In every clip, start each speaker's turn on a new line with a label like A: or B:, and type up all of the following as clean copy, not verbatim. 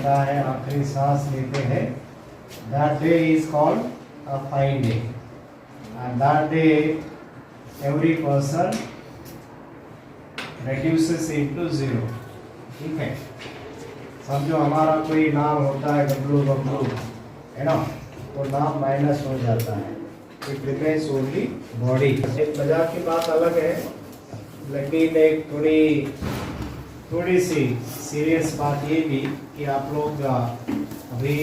A: होता है, आखिरी सांस लेते हैं, that day is called a fine day, and that day every person reduces into zero. ठीक है, समझो हमारा कोई नाम होता है डब्लू बब्लू, है ना, तो नाम माइनस हो जाता है, इट रिमेन्स ओनली बॉडी। एक मजाक की बात अलग है, लेकिन एक थोड़ी सी सीरियस बात ये भी कि आप लोग अभी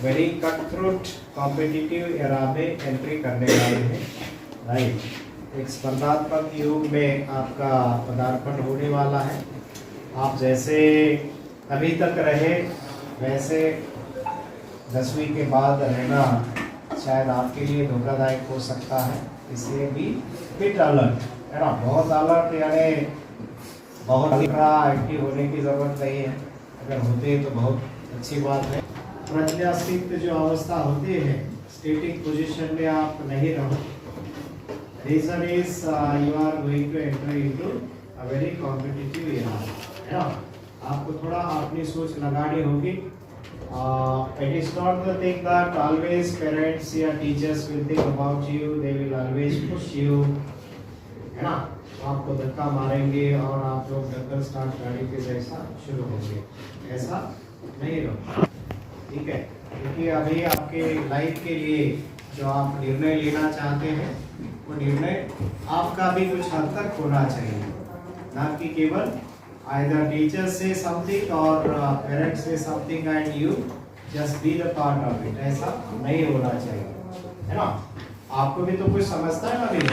A: very cut throat competitive era में एंट्री करने वाले हैं, राइट। एक स्पर्धात्मक युग में आपका पदार्पण होने वाला है। आप जैसे अभी तक रहे वैसे 10वीं के बाद रहना शायद आपके लिए धोखादायक हो सकता है, इसलिए भी फिट अलर्ट, है ना, बहुत अलर्ट, यानी बहुत एक्टिव होने की ज़रूरत नहीं है। अगर होते हैं तो बहुत अच्छी बात है। प्रज्ञास्थित जो अवस्था होती है, स्टेटिक पोजीशन में आप नहीं रहो। Reason is you are going to enter into a very competitive era, है ना। आपको थोड़ा अपनी सोच लगानी होगी। It is not the thing that always parents या teachers will think about you, they will always push you, है ना। आपको धक्का मारेंगे और आप लोग धक्कर स्टार्ट गाड़ी के जैसा शुरू होंगे, ऐसा नहीं रहो, ठीक है। क्योंकि अभी आपके लाइफ के लिए जो आप निर्णय लेना चाहते हैं, वो निर्णय आपका भी कुछ हद तक होना चाहिए, ना कि केवल either teacher say something or parents say something and you just be the part of it, ऐसा नहीं होना चाहिए, है ना। आपको भी तो कुछ समझता है ना अभी।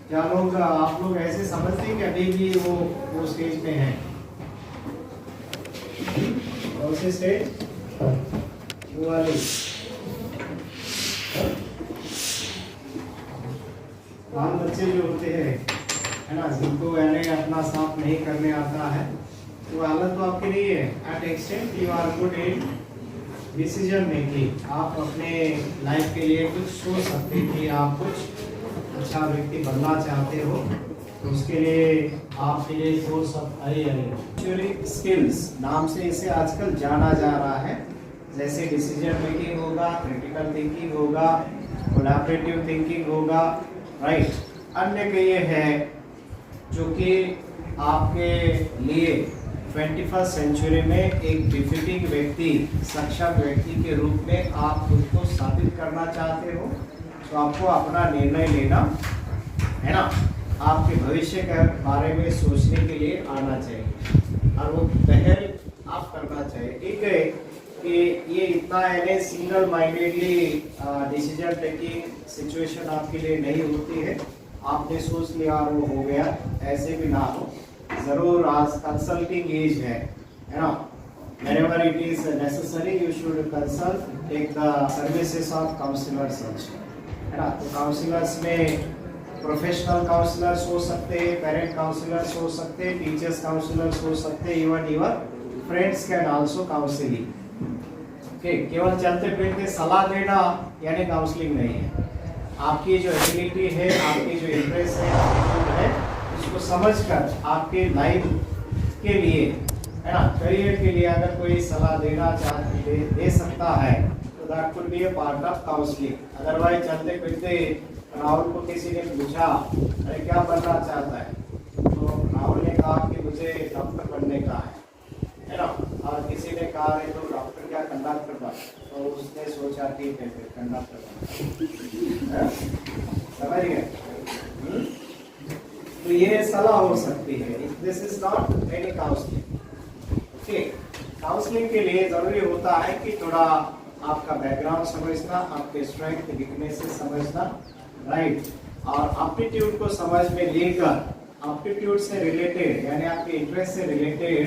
A: क्या आप लोग ऐसे समझते हैं कि अभी भी वो स्टेज में है? कौन सी स्टेज? वो वाली बाल बच्चे जो होते हैं, है ना, जिनको यानी अपना साफ नहीं करने आता है, तो हालत तो आपके लिए है। At extent you are good in decision making, आप अपने लाइफ के लिए कुछ सोच सकते हैं कि आप कुछ अच्छा व्यक्ति बनना चाहते हो, तो उसके लिए आपके लिए सोच सकते। स्किल्स नाम से इसे आजकल जाना जा रहा है, जैसे डिसीजन मेकिंग होगा, क्रिटिकल थिंकिंग होगा, कोलैबोरेटिव थिंकिंग होगा, राइट। अन्य कई है जो कि आपके लिए 21st सेंचुरी में एक डिफिटिंग व्यक्ति, सक्षम व्यक्ति के रूप में आप खुद को साबित करना चाहते हो, तो आपको अपना निर्णय लेना, है ना, आपके भविष्य के बारे में सोचने के लिए आना चाहिए और वो पहल आप करना चाहिए, ठीक है। कि ये इतना है single mindedly decision taking situation आपके लिए नहीं होती है। आपने सोच लिया और वो हो गया, ऐसे भी ना हो। जरूर आज कंसल्टिंग एज है ना। Whenever it is necessary, you should consult, take the services of counselors also, है ना। तो काउंसलर्स में प्रोफेशनल काउंसलर्स हो सकते हैं, पेरेंट काउंसलर्स हो सकते हैं, टीचर्स काउंसलर्स हो सकते हैं, even friends can also counselling. Okay, केवल चलते फिरते सलाह देना यानी काउंसलिंग नहीं है। आपकी जो एबिलिटी है, आपकी जो इंटरेस्ट है, एटीट्यूड है, उसको समझकर आपके लाइफ के लिए, है ना, करियर के लिए अगर कोई सलाह दे सकता है, तो that could be a part of counselling. Otherwise चलते फिरते राहुल को किसी ने पूछा अरे क्या बनना चाहता है, तो राहुल ने कहा कि मुझे डॉक्टर बनने का है ना। और किसी ने कहा है तो डॉक्टर क्या कंडक्टर बन, तो उसने सोचा ठीक है फिर कंडक्टर समझ गए। तो ये सलाह हो सकती है, this is not any counselling. ठीक, काउंसलिंग के लिए जरूरी होता है कि थोड़ा आपका बैकग्राउंड समझना, आपके स्ट्रेंथ वीकनेसेस समझना, राइट, और एप्टीट्यूड को समझ में लेकर एप्टीट्यूड से रिलेटेड यानी आपके इंटरेस्ट से रिलेटेड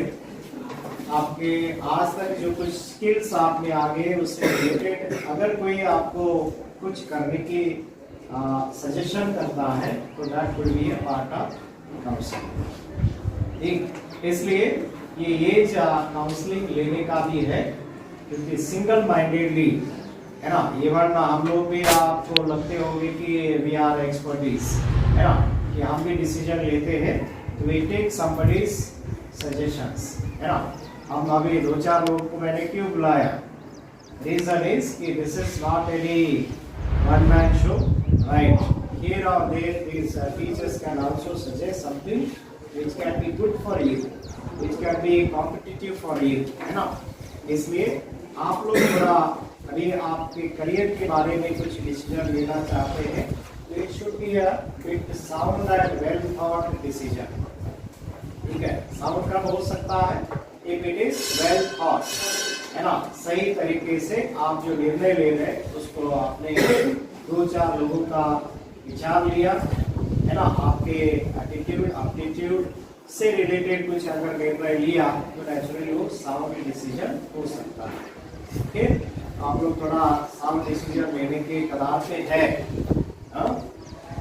A: आपके आज तक जो कुछ स्किल्स आपने आगे उससे रिलेटेड अगर कोई आपको कुछ करने की सजेशन करता है, तो that will be a part of counselling. ठीक, इसलिए ये एज काउंसलिंग लेने का भी है, क्योंकि सिंगल माइंडेडली, है ना, ये वरना हम लोग भी आपको लगते होंगे कि वी आर एक्सपर्टीज, है ना, कि हम भी डिसीजन लेते हैं, तो वी टेक समबडीज सजेशंस, है ना। हम अभी 2-4 लोगों को मैंने क्यों बुलाया? रीजन इज कि this is not any one man show, right? Here or there, these teachers can also suggest something which can be good for you, which can be competitive for you, है ना? इसलिए आप लोग थोड़ा अभी आपके career के बारे में कुछ डिसीजन लेना चाहते हैं, तो it should be a bit sound and well thought decision. ठीक है, साउंड कब हो सकता है? If it is well thought, है ना? सही तरीके से आप जो निर्णय ले रहे हैं उसको आपने 2-4 लोगों का विचार लिया, है ना? आपके एटीट्यूड एप्टीट्यूड से रिलेटेड कुछ अगर निर्णय लिया तो नेचुरली वो साउंड डिसीजन हो सकता है। ओके, आप लोग थोड़ा साउंड डिसीजन लेने के कगार पे है,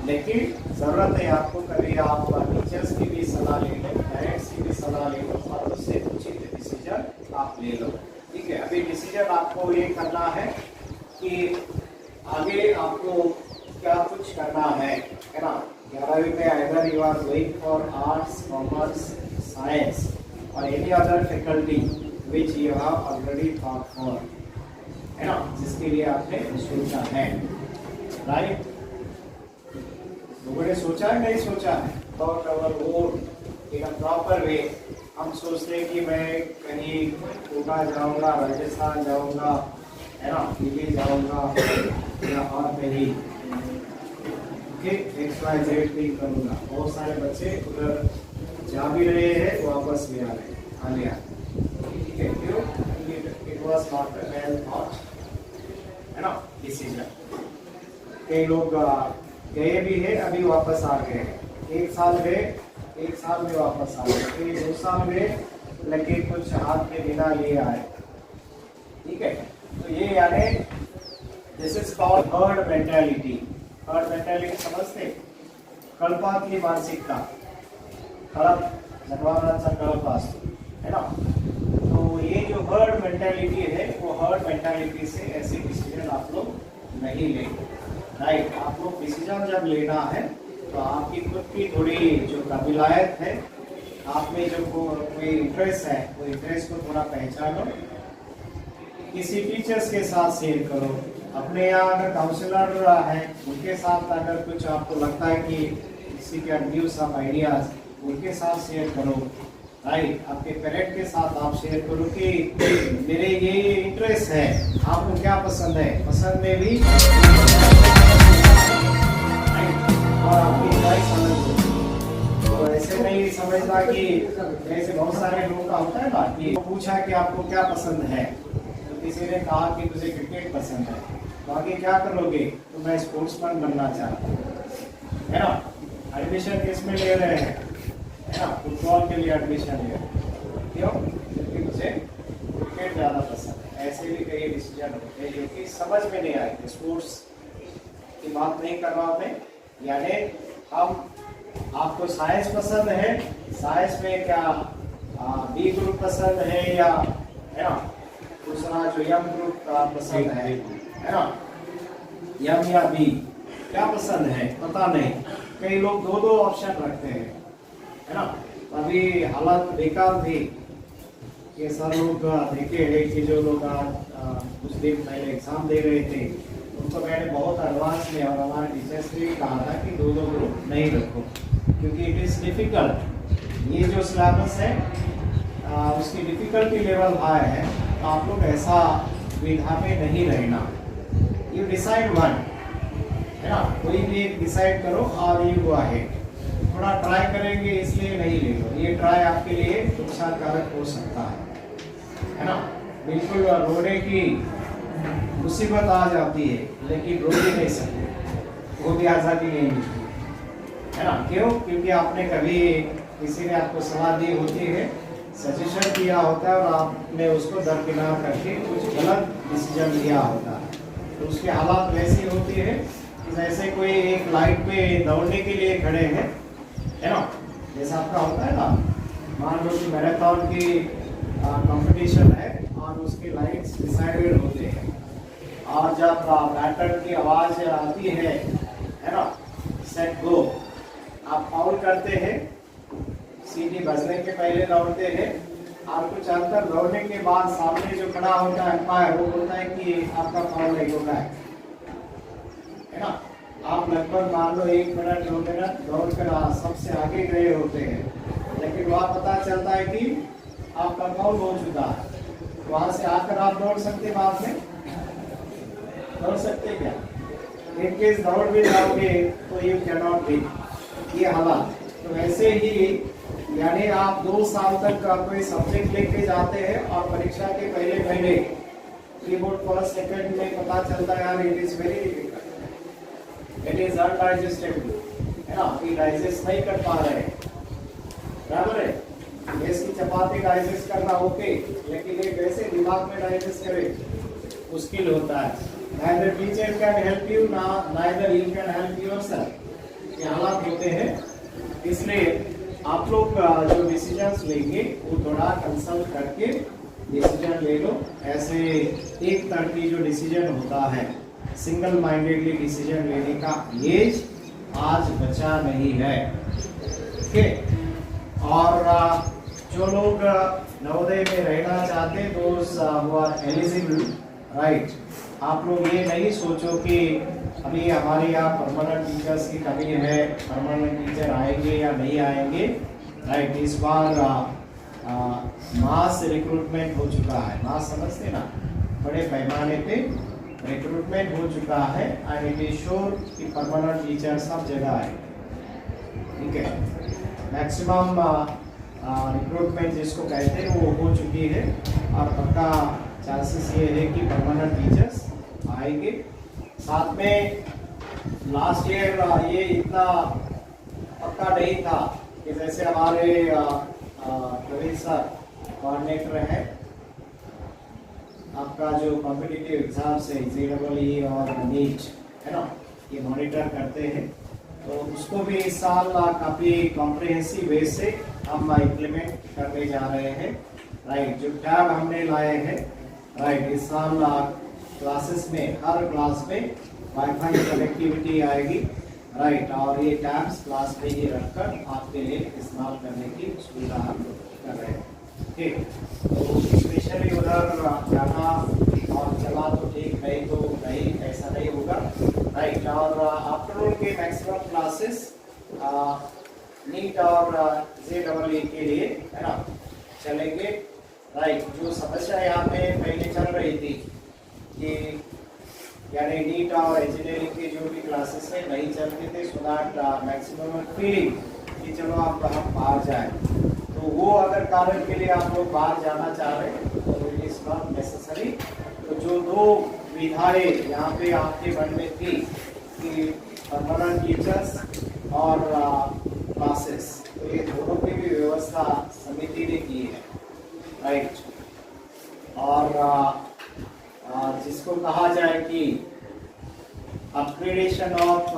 A: लेकिन जरूरत है आपको कभी आप टीचर्स की भी सलाह ले लो, पेरेंट्स की भी सलाह ले लो और उससे उचित डिसीजन आप ले लो। ठीक है, अभी डिसीजन आपको ये करना है कि आगे आपको क्या कुछ करना है ना? 11वीं में अगर you are going for arts, commerce, science और any other faculty which you have already thought for, है ना, जिसके लिए आपने सोचा है, राइट? लोगों ने सोचा है, नहीं सोचा है? Thought our own in a proper way. हम सोचते हैं कि मैं कहीं कोटा जाऊंगा, राजस्थान जाऊंगा, है ना, दिल्ली जाऊंगा या और कहीं XYZ भी करूंगा। बहुत सारे बच्चे उधर जा भी रहे हैं, वापस भी आ रहे हैं। ठीक है, क्यों? It was not a well thought, है ना, डिसीजन। कई लोग गए भी है, अभी वापस आ गए। 1 साल गए, 1 साल में वापस आ गए, फिर 2 साल गए, लेकिन कुछ हाथ के बिना ले आए। ठीक है, तो ये यानी this is called herd mentality. Herd mentality समझते? कल्पातली मानसिकता, कल्प जन्मांचा कल्प असतो, है ना? तो ये जो हर्ड मेंटालिटी है, वो हर्ड मेंटालिटी से ऐसे डिसीजन आप लोग नहीं लेंगे, राइट? आप लोग डिसीजन जब लेना है तो आपकी खुद की थोड़ी जो काबिलियत है, आप में जो कोई इंटरेस्ट है, वो इंटरेस्ट को थोड़ा पहचानो, किसी टीचर्स के साथ शेयर करो। अपने यहाँ अगर काउंसलर है, उनके साथ अगर कुछ आपको लगता है कि किसी के गिव सम आइडियाज, उनके साथ शेयर करो, राइट? आपके पेरेंट के साथ आप शेयर करो कि मेरे ये इंटरेस्ट है, आपको क्या पसंद है, पसंद में भी और आपकी चॉइस अलग होगी। तो ऐसे नहीं समझना कि ऐसे बहुत सारे लोग का होता है ना कि पूछा कि आपको क्या पसंद है, तो किसी ने कहा कि मुझे क्रिकेट पसंद है, तो आगे क्या करोगे? तो मैं स्पोर्ट्समैन बनना चाहता हूँ, है ना? एडमिशन किस में ले रहे हैं, है ना? फुटबॉल के लिए एडमिशन ले रहे हैं, क्यों? क्योंकि मुझे क्रिकेट ज़्यादा पसंद है। ऐसे भी कई डिसीजन होते हैं जो कि समझ में नहीं आए। स्पोर्ट्स की बात नहीं कर रहा मैं, यानी हम आपको साइंस पसंद है, साइंस में क्या बी ग्रुप पसंद है या, है ना, दूसरा जो एम ग्रुप पसंद है ना, एम या बी क्या पसंद है पता नहीं। कई लोग 2-2 ऑप्शन रखते हैं, है ना? अभी हालत बेकार थी कि सर लोग देखे हैं कि जो लोग कुछ दिन पहले एग्जाम दे रहे थे, उनको मैंने बहुत एडवांस में और हमारे टीचर्स ने कहा था कि 2-2 ग्रुप नहीं रखो, क्योंकि इट इज़ डिफिकल्ट। ये जो सिलेबस है उसकी डिफिकल्टी लेवल हाई है, तो आप लोग ऐसा विधा में नहीं रहना। यू डिसाइड वन, है ना? कोई भी एक डिसाइड करो और यू गो अहेड। थोड़ा ट्राई करेंगे इसलिए नहीं ले लो, ये ट्राई आपके लिए नुकसानकारक हो सकता है ना? बिल्कुल रोने की मुसीबत आ जाती है, लेकिन रो भी नहीं सकते, वो भी आज़ादी नहीं मिलती, है ना? क्यों? क्योंकि आपने कभी किसी ने आपको सलाह दी होती है, सजेशन दिया होता है और आपने उसको दरकिनार करके कुछ गलत डिसीजन लिया होता है, तो उसकी हालात वैसी होती है कि जैसे कोई एक लाइट पे दौड़ने के लिए खड़े हैं, है ना? जैसा आपका होता है ना, मान लो कि मैराथन की कंपटीशन है और उसके लाइट्स डिसाइडेड होते हैं, और जब बैटर की आवाज आती है ना, सेट गो, आप फाउल करते हैं, सीटी बजने के पहले दौड़ते हैं, और कुछ अंतर दौड़ने के बाद सामने जो खड़ा होता है एम्पायर, वो बोलता है कि आपका फाउल नहीं होगा है ना। आप लगभग मान लो 1 मिनट 2 मिनट दौड़कर सबसे आगे गए होते हैं, लेकिन वहाँ पता चलता है कि आपका फाउल हो चुका है। वहां से आकर आप दौड़ सकते बाद में, दौड़ सकते क्या? इन केस दौड़ भी जाओगे तो यू कैन नॉट बी, ये हालात। तो वैसे ही यानी आप 2 साल तक कोई सब्जेक्ट लेके जाते हैं और परीक्षा के पहले महीने कीबोर्ड फर्स्ट सेकंड में पता चलता है यार it is very difficult, it is undigestable, है ना, ये डाइजेस्ट नहीं कर पा रहे, बराबर है। इसकी चपाती डाइजेस्ट करना ओके, लेकिन ये कैसे दिमाग में डाइजेस्ट करे, मुश्किल होता है। neither teacher can help you, neither you can help yourself, ये हालात होते हैं। इसलिए आप लोग जो डिसीजंस लेंगे वो थोड़ा कंसल्ट करके डिसीजन ले लो। ऐसे एक तरफी जो डिसीजन होता है, सिंगल माइंडेडली डिसीजन लेने का एज आज बचा नहीं है, ओके। और जो लोग नवोदय में रहना चाहते हैं, those who are eligible, right, आप लोग ये नहीं सोचो कि अभी हमारे यहाँ परमानेंट टीचर्स की कमी है, परमानेंट टीचर आएंगे या नहीं आएंगे, राइट। इस बार मास रिक्रूटमेंट हो चुका है, मास समझते ना, बड़े पैमाने पे रिक्रूटमेंट हो चुका है, एंड इट इज श्योर कि परमानेंट टीचर सब जगह है, ठीक है। मैक्सिमम रिक्रूटमेंट जिसको कहते हैं वो हो चुकी है, और पक्का चांसेस ये है कि परमानेंट टीचर्स आएंगे। साथ में लास्ट ईयर ये इतना पक्का नहीं था कि जैसे हमारे प्रवीण सर कोऑर्डिनेटर है, आपका जो कॉम्पिटिटिव एग्जाम से JEE और नीट है ना, ये मॉनिटर करते हैं, तो उसको भी इस साल काफ़ी कॉम्प्रिहेंसिव वे से हम इम्प्लीमेंट करने जा रहे हैं, राइट। जो टैब हमने लाए हैं, राइट, इस साल क्लासेस में हर क्लास में वाईफाई कनेक्टिविटी आएगी, राइट, और ये टैब्स क्लास में ही रखकर आपके लिए इस्तेमाल करने की सुविधा हम कर रहे हैं, ठीक। तो स्पेशली उधर जाना और चला तो ठीक, नहीं तो नहीं, ऐसा नहीं होगा, राइट। और आफ्टरनून के मैक्सिमम क्लासेस नीट और JEE के लिए, है ना, चलेंगे, राइट। जो समस्या यहाँ पे पहले चल रही थी कि यानी नीट और इंजीनियरिंग के जो भी क्लासेस है नहीं चलते थे, सो दैट मैक्सिमम फीलिंग कि चलो आप हम बाहर जाए, तो वो अगर कारण के लिए आप लोग बाहर जाना चाह रहे हैं तो इट इज नॉट नेसेसरी। तो जो 2 विधाएं यहाँ पे आपके मन में थी कि परमानेंट टीचर्स और क्लासेस, तो ये दोनों की भी व्यवस्था समिति ने की है, राइट। और जिसको कहा जाए कि अपग्रेडेशन ऑफ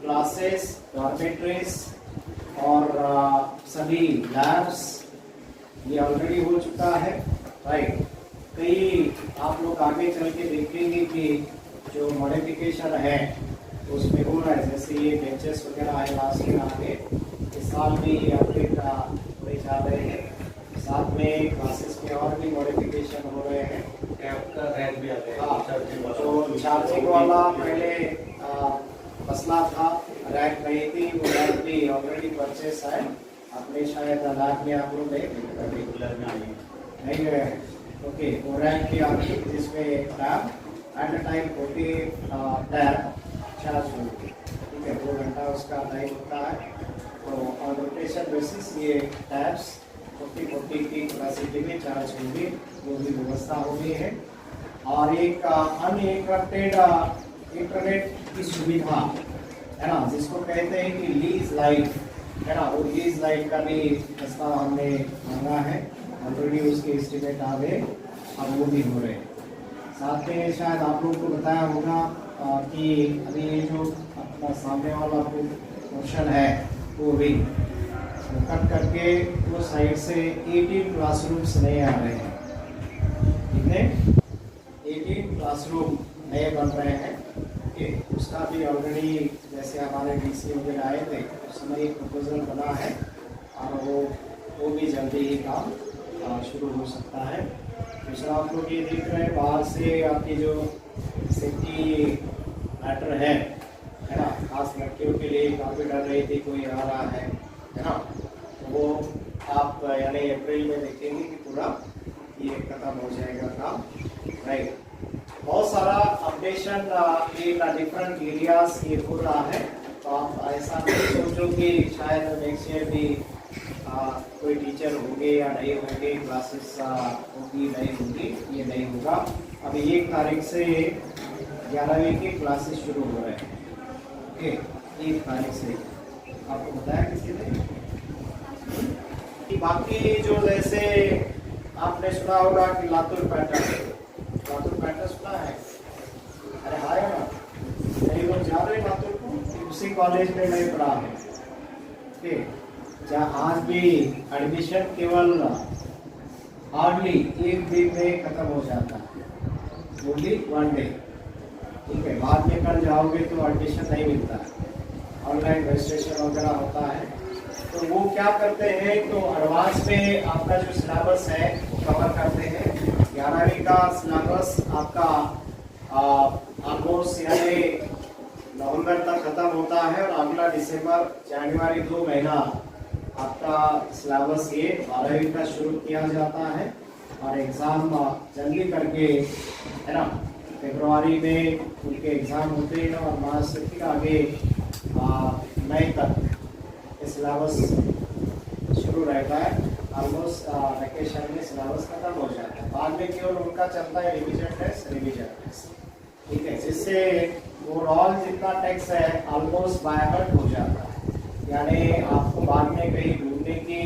A: क्लासेस, डॉर्मेटरीज और सभी लैब्स, ये ऑलरेडी हो चुका है, राइट। कई आप लोग आगे चल के देखेंगे कि जो मॉडिफिकेशन है उसमें हो रहा है, जैसे ये बेंचेस वगैरह है लास्ट ईयर आगे, इस साल भी ये अपडेट होने जा रहे हैं। साथ में क्लासेस में और भी मॉडिफिकेशन हो रहे हैं,
B: आपका रैक भी आ गया,
A: जो चार्जिंग वाला पहले मसला था, रैक नहीं थी, वो रैक भी ऑलरेडी परचेस है, अपने शायद लैब में आप लोग नहीं गए हैं, ओके। वो रैक भी आपकी जिसमें tab at a time 40 tab charge होगी, ठीक है, 2 घंटा उसका टाइम होता है। तो ऑन रोटेशन बेसिस ये टैब्स 40 की कैपेसिटी में चार्ज होंगी, वो भी व्यवस्था हो गई है। और एक अनइंटरप्टेड इंटरनेट की सुविधा, है ना, जिसको कहते हैं कि लीज लाइफ, है ना, वो लीज लाइफ का भी प्रस्ताव हमने मांगा है, ऑलरेडी उसके एस्टिमेट आ गए, अब वो भी हो रहे हैं। साथ में शायद आप लोगों को बताया होगा कि अभी ये जो अपना सामने वाला पोर्शन है वो भी कट करके वो साइड से 18 क्लासरूम्स नए आ रहे हैं, कितने 18 क्लासरूम नए बन रहे हैं, ओके। उसका भी ऑलरेडी जैसे हमारे DC वगैरह आए थे उस समय एक प्रपोजल बना है, और वो भी जल्दी ही काम शुरू हो सकता है। दूसरा आप लोग ये देख रहे हैं बाहर से आपकी जो सेफ्टी मैटर है ना, खास लड़कियों के लिए काफ़ी डर रही थी कोई आ रहा है ना, तो वो आप यानी अप्रैल में देखेंगे कि पूरा ये खत्म हो जाएगा काम, राइट। बहुत सारा अपडेशन इन डिफरेंट एरियाज ये हो रहा है, तो आप ऐसा नहीं सोचो कि शायद नेक्स्ट ईयर भी कोई टीचर होंगे या नहीं होंगे, क्लासेस होगी नहीं होगी, ये नहीं होगा। अभी 1 तारीख से 11वीं की क्लासेस शुरू हो रहे हैं, ओके, 1 तारीख से। आपको बताया किसी ने? बाकी जो जैसे आपने सुना होगा कि लातूर पैटर्न सुना है? अरे हाय ना, कई लोग जा रहे हैं लातूर को, उसी कॉलेज में नहीं पढ़ा है, ओके, जहाँ आज भी एडमिशन केवल हार्डली 1 दिन में खत्म हो जाता है, ओनली 1 डे, ठीक है। बाद में कल जाओगे तो एडमिशन नहीं मिलता है, ऑनलाइन रजिस्ट्रेशन वगैरह होता है। तो वो क्या करते हैं, तो एडवांस में आपका जो सिलेबस है वो कवर करते हैं। 11वीं का सिलेबस आपका ऑलमोस्ट यानी नवंबर तक खत्म होता है, और अगला दिसंबर जनवरी 2 महीना आपका सिलेबस ये 12वीं का शुरू किया जाता है, और एग्ज़ाम जल्दी करके, है ना, फरवरी में उनके एग्ज़ाम होते हैं, और मार्च से फिर आगे मई तक सिलेबस शुरू रहता है। ऑलमोस्ट वैकेशन में सिलेबस खत्म हो जाता है, बाद में केवल उनका चलता है रिवीजन टेस्ट, ठीक है, जिससे ओवरऑल जितना टेक्स्ट है ऑलमोस्ट बाय हार्ट हो जाता है, यानी आपको बाद में कहीं ढूंढने की,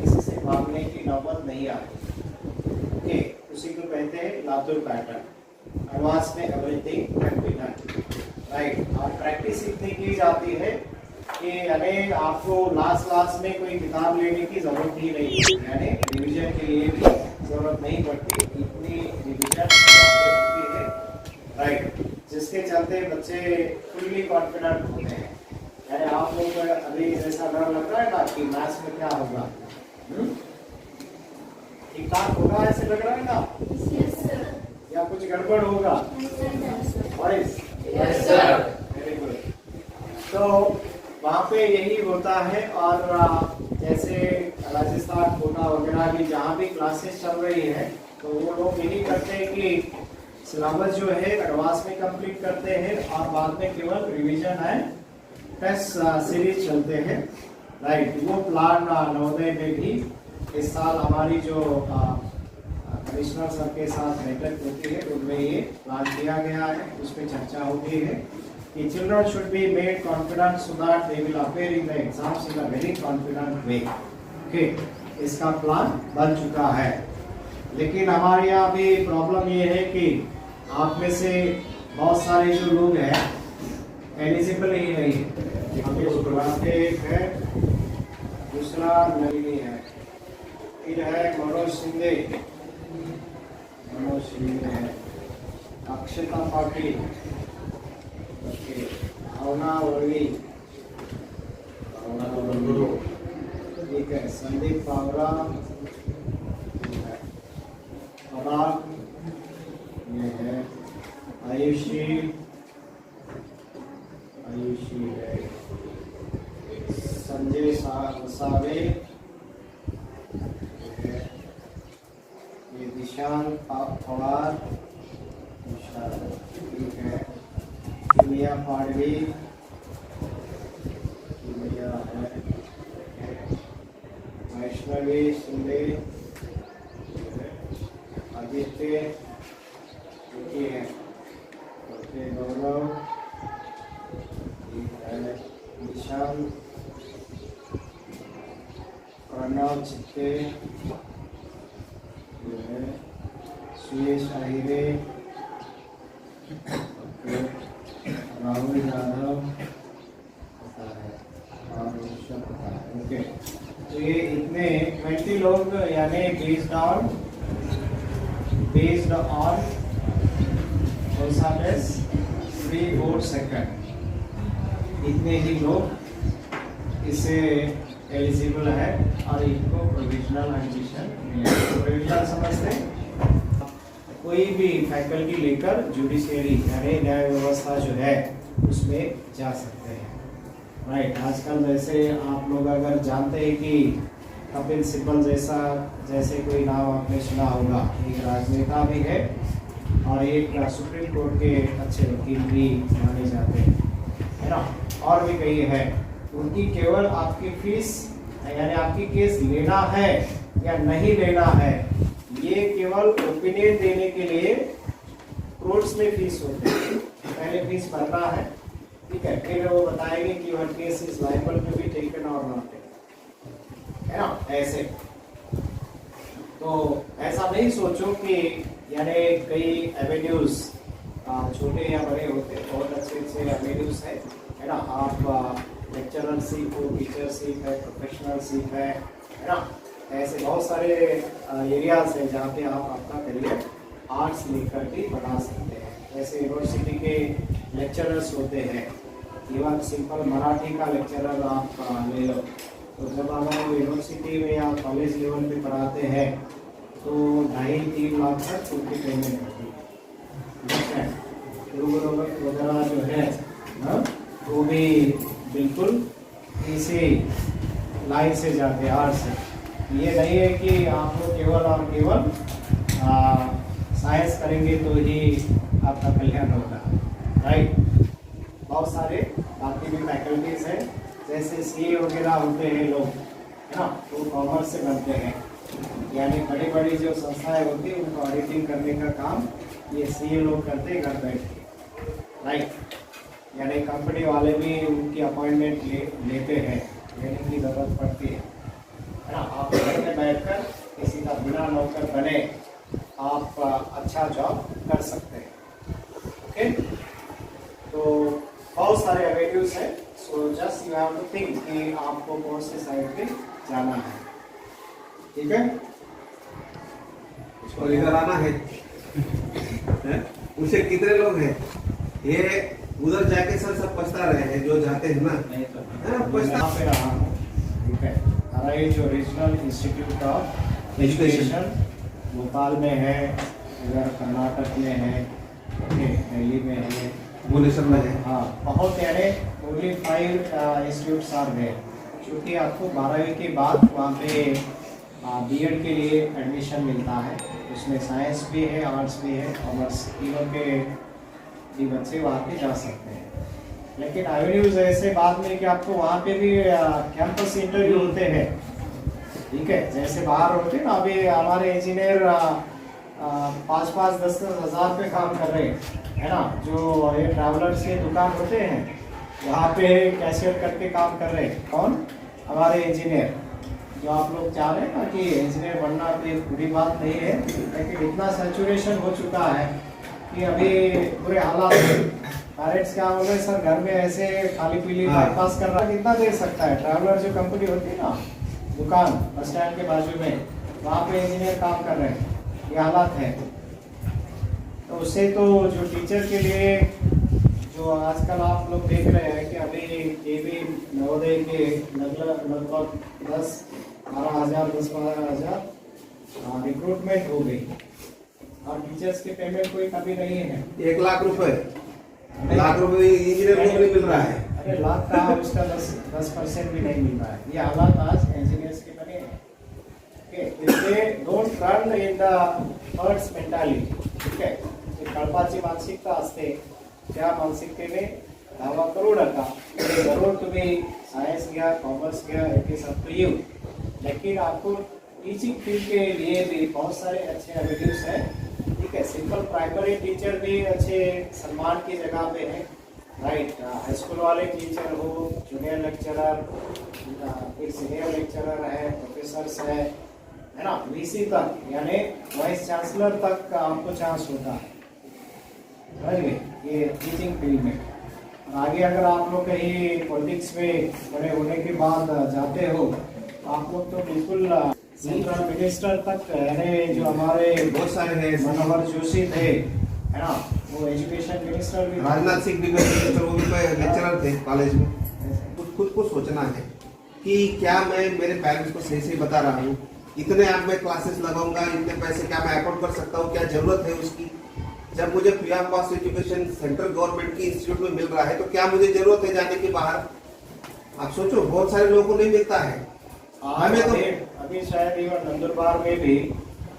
A: किसी से मांगने की नौबत नहीं आती, ओके। उसी को कहते हैं लातूर पैटर्न, एडवांस में everything can be done, right. और प्रैक्टिस इतनी की जाती है कि यानी आपको लास्ट में कोई किताब लेने की जरूरत ही नहीं है, यानी रिवीजन के लिए भी जरूरत नहीं पड़ती, इतनी रिवीजन होती है, राइट, जिसके चलते बच्चे फुल्ली कॉन्फिडेंट होते हैं। यानी आप लोग अभी जैसा डर लग रहा है ना कि मैथ्स में क्या होगा, ठीक ठाक होगा, ऐसे लग रहा है ना, या कुछ गड़बड़ होगा? Yes sir, very good. तो वहाँ पे यही होता है, और जैसे राजस्थान, कोटा वगैरह भी जहाँ भी क्लासेस चल रही है, तो वो लोग यही करते हैं कि सिलेबस जो है एडवांस में कंप्लीट करते हैं, और बाद में केवल रिवीजन है, टेस्ट सीरीज चलते हैं, राइट। वो प्लान नवोदय में भी इस साल हमारी जो कमिश्नर सर के साथ बैठक होती है, उनमें ये प्लान किया गया है, उसमें चर्चा होती है कि children should be made confident so that they will appear in the exams in a very confident way, okay, इसका प्लान बन चुका है। लेकिन हमारे यहाँ भी प्रॉब्लम ये है कि आप में से बहुत सारे जो लोग हैं एलिजिबल ही नहीं है। एक है, दूसरा नलिनी है, फिर है मनोज शिंदे है, अक्षता पाटिल, भावना वर्वी, ठीक है, संदीप पावरा, ये है आयुषी है, संजय सावे, ये दिशांत पवार, ठीक है, जुलिया पाड़वी, जुलिया है, वैष्णवी शिंदे, आदित्य, गौरव, निशांत, प्रणव चित्ते, सुयेश आहिरे, राहुल यादव पता है, और ऋषभ पता है, ओके। तो ये इतने 20 लोग, यानी बेस्ड ऑन टेस्ट 3, 4 सेकंड, इतने ही लोग इसे एलिजिबल है और इनको प्रोविजनल एडमिशन प्रोविजनल समझते हैं। कोई भी फैकल्टी लेकर जुडिशियरी यानी न्याय व्यवस्था जो है उसमें जा सकते हैं। राइट, आजकल जैसे आप लोग अगर जानते हैं कि कपिल सिब्बल जैसे कोई नाम आपने सुना होगा, एक राजनेता भी है और एक सुप्रीम कोर्ट के अच्छे वकील भी माने जाते हैं, है ना, और भी कई है। उनकी केवल आपकी फीस यानी आपकी केस लेना है या नहीं लेना है, ये केवल ओपिनियन देने के लिए कोर्ट्स में फीस होते हैं। पहले फीस भरना है, ठीक है, फिर वो बताएंगे कि your case is liable to be taken or not, है ना। ऐसे तो ऐसा नहीं सोचो कि यानी कई एवेन्यूज छोटे या बड़े होते, बहुत अच्छे एवेन्यूज है ना। आप लेक्चररशिप हो, टीचरशिप है, प्रोफेशनलशिप है ना। ऐसे बहुत सारे एरियाज हैं जहाँ पे आप आपका करियर आर्ट्स लेकर भी बना सकते हैं। जैसे यूनिवर्सिटी के लेक्चरर्स होते हैं, इवन सिंपल मराठी का लेक्चरर आप ले लो, तो जब हमारे यूनिवर्सिटी में या कॉलेज लेवल पे पढ़ाते हैं तो 2.5-3 लाख तक उनकी पेमेंट होती है। गुरु वगैरह जो है ना, वो भी बिल्कुल इसी लाइन से जाते हैं, आर्ट से। ये नहीं है कि आप लोग केवल और केवल साइंस करेंगे तो ही आपका कल्याण होगा, राइट। बहुत सारे बाकी भी फैकल्टीज हैं, जैसे सीए वगैरह होते हैं लोग, है ना, वो कॉमर्स से बनते हैं। यानी बड़ी बड़ी जो संस्थाएं होती हैं उनको ऑडिटिंग करने का काम ये सीए लोग करते हैं घर बैठ के, राइट। यानी कंपनी वाले भी उनकी अपॉइंटमेंट लेते हैं, लेने की ज़रूरत पड़ती है ना। आप घर में बैठकर किसी का बिना नौकर बने आप अच्छा जॉब कर सकते हैं, ओके। तो बहुत सारे एवेन्यूज हैं, so just you have to think कि आपको कौन से साइड पे जाना है, ठीक है।
C: और इधर आना है उसे कितने लोग हैं, ये उधर जाके सर सब पछता रहे हैं जो जाते हैं ना,
A: यहाँ पे रहा हूँ, ठीक है। हमारा ये जो regional institute of education Bhopal में है, इधर कर्नाटक में है, दिल्ली में है,
C: भुवनेश्वर में है।
A: हाँ, बहुत यानी ओनली 5 इंस्टीट्यूट्स आर देयर, क्योंकि आपको 12वीं के बाद वहाँ पे बीएड के लिए एडमिशन मिलता है। उसमें साइंस भी है, आर्ट्स भी है, कॉमर्स, तीनों के भी बच्चे वहाँ पे जा सकते हैं। लेकिन एवेन्यूज ऐसे बाद में कि आपको वहाँ पे भी कैंपस इंटरव्यू होते हैं, ठीक है। जैसे बाहर होते हैं ना, अभी हमारे इंजीनियर 5-5, 10-10 हज़ार पे काम कर रहे हैं, है ना। जो ये ट्रैवलर्स के दुकान होते हैं वहाँ पे कैशियर करके काम कर रहे हैं, कौन, हमारे इंजीनियर। जो आप लोग चाह रहे हैं ना कि इंजीनियर बनना कोई बुरी बात नहीं है, लेकिन इतना सैचुरेशन हो चुका है कि अभी बुरे हालात। पेरेंट्स क्या बोल रहे हैं, सर घर में ऐसे खाली पीली टाइम पास कर रहा है, कितना दे सकता है। ट्रैवलर जो कंपनी होती है ना, दुकान बस स्टैंड के बाजू में, वहाँ पे इंजीनियर काम कर रहे हैं, ये हालात है। तो उससे तो जो टीचर के लिए जो आजकल आप लोग देख रहे हैं कि अभी ये भी नवोदय के लगभग 10-12 हज़ार 10-12 हज़ार रिक्रूटमेंट हो गई, और टीचर्स के पेमेंट कोई कमी नहीं है।
C: 1 लाख रुपए इंजीनियर को नहीं मिल रहा है।
A: अरे लाख का उसका 10% भी नहीं मिल रहा है। ये हालात आज इंजीनियर्स के बने हैं, इसलिए don't run in the herds mentality, ठीक है। कळपाची मानसिकता असते, त्या मानसिकतेने धावा करू नका। जरूर तुम्ही सायन्स घ्या, कॉमर्स घ्या, it is up to you, लेकिन आपको टीचिंग फील्ड के लिए भी बहुत सारे अच्छे एवेन्यूज हैं, ठीक है। सिंपल प्राइमरी टीचर भी अच्छे सम्मान की जगह पे है, राइट। हाई स्कूल वाले टीचर हो, जूनियर लेक्चरर, एक सीनियर लेक्चरर है, प्रोफेसर्स है ना, वीसी तक यानी वाइस चांसलर तक आपको चांस होता है, समझ गए, ये टीचिंग फील्ड में। आगे अगर आप लोग कहीं पॉलिटिक्स में बड़े होने के बाद जाते हो तो आप लोग तो बिल्कुल सेंट्रल मिनिस्टर तक, यानी जो हमारे
C: बहुत सारे हैं,
A: मनोहर जोशी थे, है ना, वो एजुकेशन मिनिस्टर भी,
C: राजनाथ सिंह भी वो भी लेक्चरर थे कॉलेज में। खुद को सोचना है कि क्या मैं मेरे पेरेंट्स को सही सही बता रहा हूँ, इतने आप मैं क्लासेस लगाऊंगा, इतने पैसे क्या मैं अफोर्ड कर सकता हूँ, क्या जरूरत है उसकी। जब मुझे free of cost education central government की इंस्टीट्यूट में मिल रहा है तो क्या मुझे जरूरत है जाने की बाहर। आप सोचो, बहुत सारे लोगों को नहीं मिलता है। हमें तो
A: अभी शायद इवन नंदुरबार में भी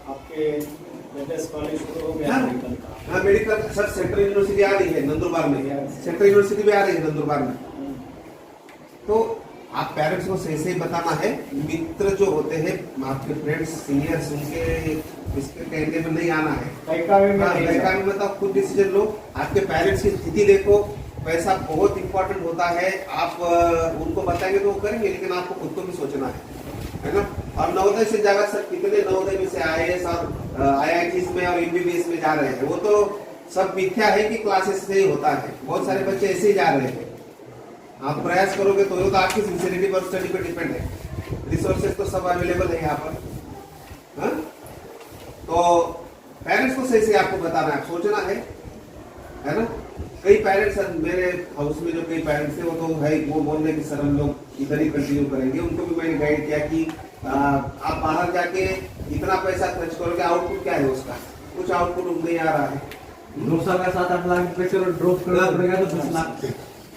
A: आपके लेटेस्ट कॉलेज शुरू हो गया मेडिकल का।
C: हाँ, मेडिकल सर सेंट्रल यूनिवर्सिटी आ रही है नंदुरबार में, सेंट्रल यूनिवर्सिटी भी आ रही है नंदुरबार में। तो आप पेरेंट्स को सही सही बताना है। मित्र जो होते हैं आपके फ्रेंड्स सीनियर्स, उनके इसके कहने में नहीं आना है। में मतलब खुद डिसीजन लो। आपके पेरेंट्स की स्थिति देखो, पैसा बहुत इंपॉर्टेंट होता है। आप उनको बताएंगे तो वो करेंगे, लेकिन आपको खुद को भी सोचना है ना। और नवोदय से जाकर सर कितने नवोदय में से IAS और IITs में और MBBS में जा रहे हैं, वो तो सब मिथ्या है कि क्लासेस से ही होता है। बहुत सारे बच्चे ऐसे ही जा रहे हैं। आप प्रयास करोगे तो ये तो आपकी सिंसियरिटी पर स्टडी पे डिपेंड है। रिसोर्सेज तो सब अवेलेबल है यहाँ पर। हाँ? तो पेरेंट्स को सही से आपको बताना है, सोचना है ना। कई पेरेंट्स मेरे हाउस में जो कई पेरेंट्स थे वो तो है, वो बोल रहे कि सर हम लोग इधर ही कंटिन्यू करेंगे। उनको भी मैंने गाइड किया कि आप बाहर जाके इतना पैसा खर्च करोगे, आउटपुट क्या है उसका, कुछ आउटपुट नहीं आ रहा है।
B: 2 साल का 7-8 लाख रुपए चलो ड्रॉप करना पड़ेगा तो 10 लाख।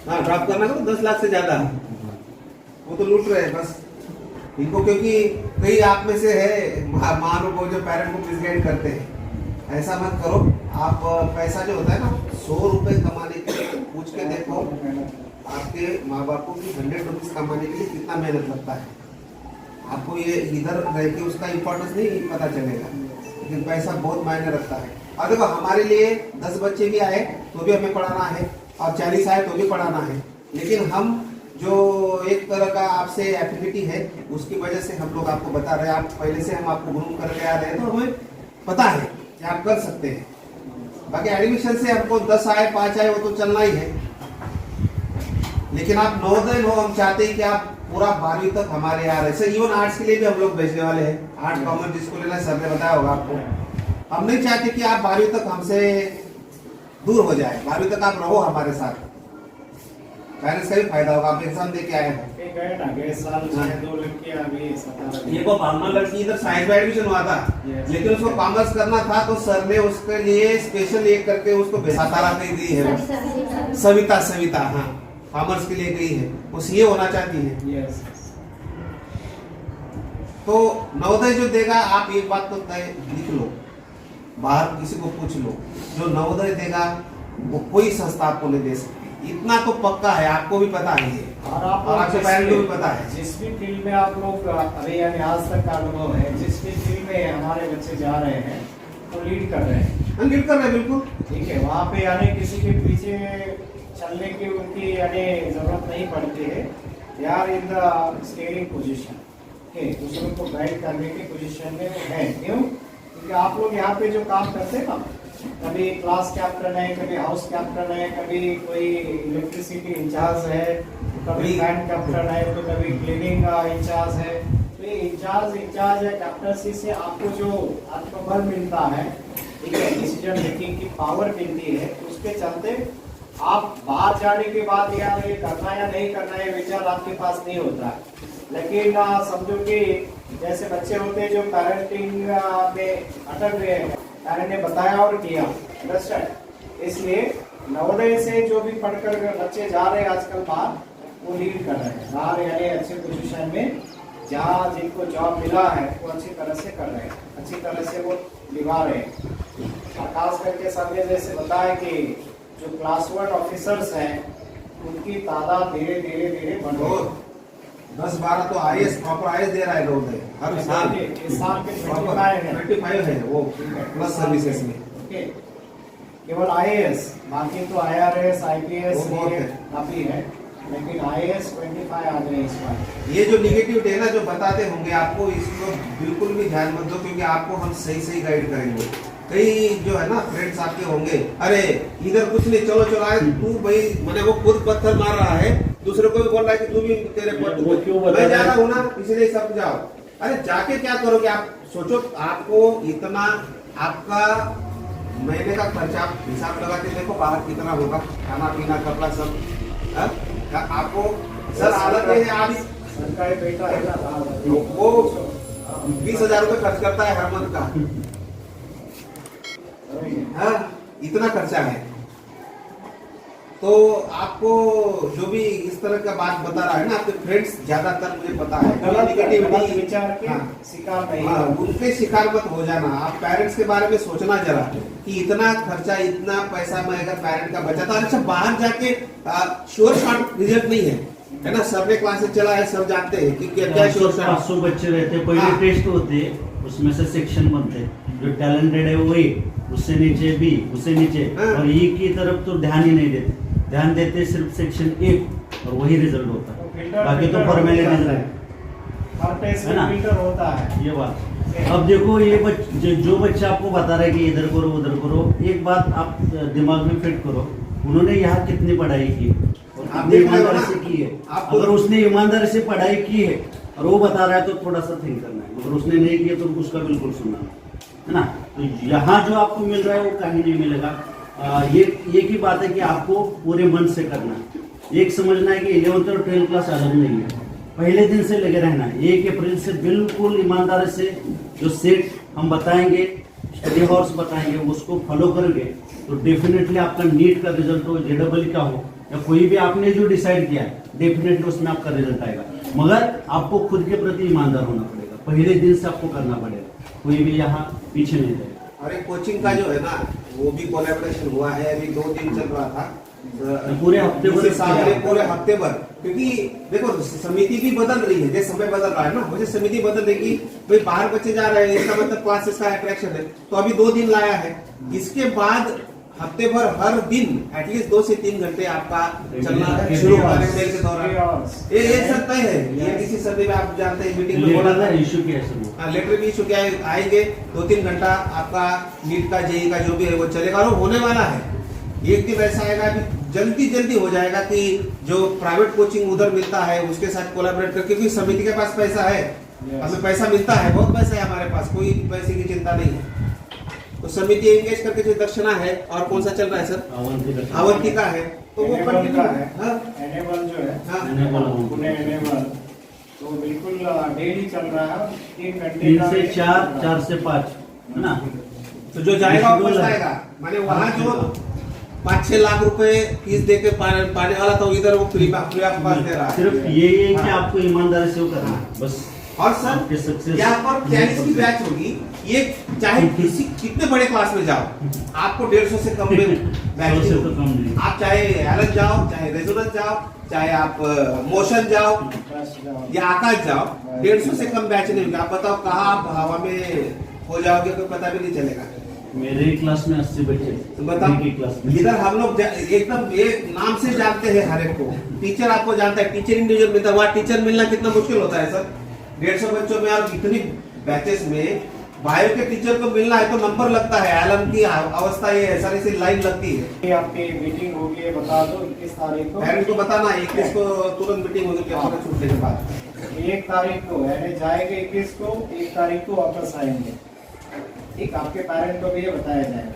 C: हाँ, ड्रॉप करना तो 10 लाख से ज्यादा। वो तो लूट रहे हैं बस इनको, क्योंकि कई आप में से है मानो को जो पेरेंट को मिसगाइड करते हैं। ऐसा मत करो। आप पैसा जो होता है ना, 100 रुपए कमाने के लिए पूछ के देखो आपके माँ बाप को कि 100 रुपीज कमाने के लिए कितना मेहनत लगता है। आपको ये इधर रह के उसका इम्पोर्टेंस नहीं पता चलेगा, लेकिन पैसा बहुत मायने रखता है। और देखो, हमारे लिए 10 बच्चे भी आए तो भी हमें पढ़ाना है, और 40 आए तो भी पढ़ाना है। लेकिन हम जो एक तरह का आपसे एफिनिटी है, उसकी वजह से हम लोग आपको बता रहे हैं। आप पहले से हम आपको ग्रूम करके आ रहे हैं, तो हमें पता है कि आप कर सकते हैं। बाकी एडमिशन से हमको 10 आए 5 आए वो तो चलना ही है, लेकिन आप नवोदय हो, हम चाहते हैं कि आप पूरा 12वीं तक हमारे यहाँ रहे। सर इवन आर्ट्स के लिए भी हम लोग भेजने वाले हैं। आर्ट्स कॉमर्स जिसको लेना है, सर ने बताया होगा आपको। हम नहीं चाहते कि आप 12वीं तक हमसे दूर हो जाए, 12वीं तक आप रहो हमारे साथ। पेरेंट्स का भी फायदा होगा। आप एग्जाम दे के आए हैं, ये को कॉमर्स लड़की इधर साइंस में एडमिशन हुआ था, लेकिन उसको कॉमर्स करना था तो सर ने उसके लिए स्पेशल एक करके उसको सातारा में दी है। सविता हाँ, कॉमर्स के लिए गई है, वो सीए होना चाहती है। तो नवोदय जो देगा, आप एक बात तो तय लिख लो, बाहर किसी को पूछ लो, जो नवोदय देगा वो कोई संस्था आपको नहीं दे सकती। इतना तो पक्का है, आपको भी पता है ये, और आपके पेरेंट्स को भी पता है।
A: जिस भी फील्ड में आप लोग अभी यानी आज तक का अनुभव है, जिस भी फील्ड में हमारे बच्चे जा रहे हैं वो लीड कर रहे हैं।
C: लीड कर रहे हैं, बिल्कुल
A: ठीक है। वहाँ पे यानी किसी के पीछे चलने की उनकी यानी जरूरत नहीं पड़ती है। They are in the steering position, दूसरों को गाइड करने की पोजीशन में है। क्यों? क्योंकि आप लोग यहाँ पे जो काम करते हैं ना, कभी क्लास कैप्टन है, कभी हाउस कैप्टन है, कभी कोई इलेक्ट्रिसिटी इंचार्ज है, कभी फैन कैप्टन है, तो कभी क्लीनिंग का इंचार्ज है। तो ये इंचार्ज या कैप्टनसी से आपको जो आत्मबल मिलता है, ठीक है, डिसीजन मेकिंग की पावर मिलती है, उसके चलते आप बाहर जाने के बाद यार ये करना या नहीं करना है विचार आपके पास नहीं होता है। लेकिन समझो कि जैसे बच्चे होते हैं जो पेरेंटिंग में अटक गए हैं, पेरेंट ने बताया और किया, अंडरस्टैंड। इसलिए नवोदय से जो भी पढ़कर बच्चे जा रहे हैं आजकल बाहर, वो लीड कर रहे हैं बाहर, यानी अच्छे पोजीशन में, जहाँ जिनको जॉब मिला है वो अच्छी तरह से कर रहे हैं, अच्छी तरह से वो निभा रहे हैं। और खास करके सबने जैसे बताया कि जो क्लास 1 ऑफिसर्स हैं उनकी तादाद धीरे धीरे बढ़ रही है।
C: 10-12 तो IAS प्रॉपर IAS दे रहा है नवोदय हर साल।
A: इस साल के 25
C: है वो प्लस सर्विसेज में,
A: केवल IAS, बाकी तो IRS IPS
C: है
A: काफी है, लेकिन IAS 25 आ गए इस बार।
C: ये जो निगेटिव है ना, जो बताते होंगे आपको, इसको बिल्कुल भी ध्यान मत दो, क्योंकि आपको हम सही गाइड करेंगे। कई जो है ना फ्रेंड्स आपके होंगे, अरे इधर कुछ नहीं, चलो चलो आए तू भाई, मैंने वो खुद पत्थर मार रहा है, दूसरे को भी बोल रहा है कि तू भी तेरे मैं जा रहा हूँ ना, इसलिए सब जाओ। अरे जाके क्या करोगे आप? सोचो, आपको इतना आपका महीने का खर्चा हिसाब लगा के देखो बाहर कितना होगा, खाना पीना कपड़ा सब। आपको सर आदत है, आप
A: सरकारी बेटा है ना
C: वो 20,000 रुपये खर्च करता है हर मंथ का। हाँ, इतना खर्चा है। तो आपको जो भी इस तरह का बात बता रहा है ना, आपके फ्रेंड्स ज्यादातर मुझे पता है
A: गलत विचार के
C: हाँ।
A: शिकार नहीं
C: हाँ,
A: हो।
C: उनके शिकार मत हो जाना। आप पेरेंट्स के बारे में सोचना जरा कि इतना खर्चा, इतना पैसा मैं अगर पेरेंट का बचाता। अच्छा, बाहर जाके श्योर शॉर्ट रिजल्ट नहीं है ना, सबने क्लासेस चला है, सब जानते हैं कि क्या श्योर शॉर्ट।
D: 500 बच्चे रहते, पहले
C: हाँ।
D: टेस्ट होते, उसमें से सेक्शन बनते, जो टैलेंटेड है वो ए, उससे नीचे बी, उससे नीचे,
C: हाँ।
D: और ई की तरफ तो ध्यान ही नहीं देते, ध्यान देते सिर्फ सेक्शन ए, और वही रिजल्ट होता
A: तो
D: है।
A: फिल्टर-
D: बाकी तो
A: फिल्टर
D: फॉर्मेलिटीज
A: होता
D: है।
A: है। हर टेस्ट
D: है ना?
A: में फिल्टर होता है।
D: ये बात। अब देखो, ये जो बच्चा आपको बता रहा है कि इधर करो उधर करो, एक बात आप दिमाग में फिट करो, उन्होंने यहाँ कितनी पढ़ाई की और
C: आप
D: कितनी
C: देख रहे हो
D: ईमानदारी
C: ना?
D: से की है।
C: आपको-
D: अगर उसने ईमानदारी से पढ़ाई की है और वो बता रहा है तो थोड़ा सा थिंक करना है, अगर उसने नहीं किया तो उसका बिल्कुल सुनना है ना। तो यहाँ जो आपको मिल रहा है वो कहीं नहीं मिलेगा। ये एक ही बात है कि आपको पूरे मन से करना है। एक समझना है कि 11th और 12th क्लास अलग नहीं है, पहले दिन से लगे रहना है। 1 अप्रैल से बिल्कुल ईमानदारी से जो सेट हम बताएंगे, स्टडी हॉर्स बताएंगे, उसको फॉलो करोगे तो डेफिनेटली आपका नीट का रिजल्ट हो, जेडबल का हो, या कोई भी आपने जो डिसाइड किया है, डेफिनेटली उसमें आपका रिजल्ट आएगा। मगर आपको खुद के प्रति ईमानदार होना पड़ेगा, पहले दिन से आपको करना पड़ेगा, कोई भी यहाँ पीछे नहीं रहेगा।
C: और एक कोचिंग का जो है ना, वो भी कोलैबोरेशन हुआ है, अभी 2 दिन चल रहा था।
D: पूरे हफ्ते भर
C: इसी साल में पूरे हफ्ते भर, क्योंकि देखो समिति भी बदल रही है, जैसे समय बदल रहा है ना, वैसे समिति बदल रही। भाई बाहर बच्चे जा रहे हैं, इसका मतलब क्लासेस का अट्रैक्शन है, तो अभी 2 दिन लाया है। इसके बाद हफ्ते भर हर दिन एटलीस्ट 2 से 3 घंटे आपका चलना शुरू होगा मेल के दौरान। ये सब तय है, ये किसी सभी में आप जानते हैं, मीटिंग में बोला था,
D: इशू क्या है सर?
C: लेटर भी इशू क्या आएंगे, 2-3 घंटा आपका नीट का, जेई का जो भी है वो चलेगा, और होने वाला है। एक दिन ऐसा आएगा, अभी जल्दी हो जाएगा कि जो प्राइवेट कोचिंग उधर मिलता है उसके साथ कोलैबोरेट करके, क्योंकि समिति के पास पैसा है, हमें पैसा मिलता है, बहुत पैसा है हमारे पास, कोई पैसे की चिंता नहीं है। तो समिति एंगेज करके जो दक्षिणा है, और कौन सा चल रहा है सर? अवंतिका है, तो वो
A: एनेबल
C: कंटिन्यू
A: का
C: है। हाँ,
A: एनेबल जो है,
C: हाँ।
A: पुणे एनेबल, तो बिल्कुल डेली चल रहा है, 3 घंटे
D: 3
A: का
D: से 4, 4 से 5, है ना?
C: तो जो जाएगा वो पछताएगा। माने वहाँ जो 5-6 लाख रुपए फीस दे के पाने वाला था, इधर वो फ्री ऑफ कॉस्ट दे रहा है।
D: सिर्फ ये है कि
C: हाँ।
D: आपको ईमानदारी से वो करना है, बस।
C: और
D: आपके
C: सर
D: सक्सेस
C: यहाँ पर 40 की बैच होगी, ये चाहे किसी कितने बड़े क्लास में जाओ, आपको 150 से कम में बैच
D: 100 से
C: नहीं
D: तो कम नहीं।
C: आप चाहे एलन जाओ, चाहे रेजोनेंस जाओ, चाहे आप मोशन जाओ या आकाश जाओ, 150 से कम बैच नहीं होगी। आप बताओ कहाँ आप हवा में हो जाओगे, कोई पता भी नहीं चलेगा।
D: मेरे क्लास में 80 बच्चे,
C: तो बताओ,
D: की क्लास में
C: इधर हम लोग एकदम एक नाम से जानते हैं हर एक को, टीचर आपको जानता है, टीचर इंडिविजुअल मिलता है, वहाँ टीचर मिलना कितना मुश्किल होता है सर। 150 बच्चों में और इतनी बैचेस में बायो के टीचर को मिलना है तो नंबर लगता है। आलम की अवस्था ये है सर, इसी लाइन लगती है।
A: ये आपकी मीटिंग होगी, ये बता दो 21 तारीख को।
C: पेरेंट्स को बताना, 21 को तुरंत मीटिंग होगी पेपर में छूटने के बाद।
A: 1 तारीख को यानी जाएंगे 21 को, 1 तारीख को वापस आएंगे। ठीक, आपके पेरेंट को भी ये बताया जाएगा।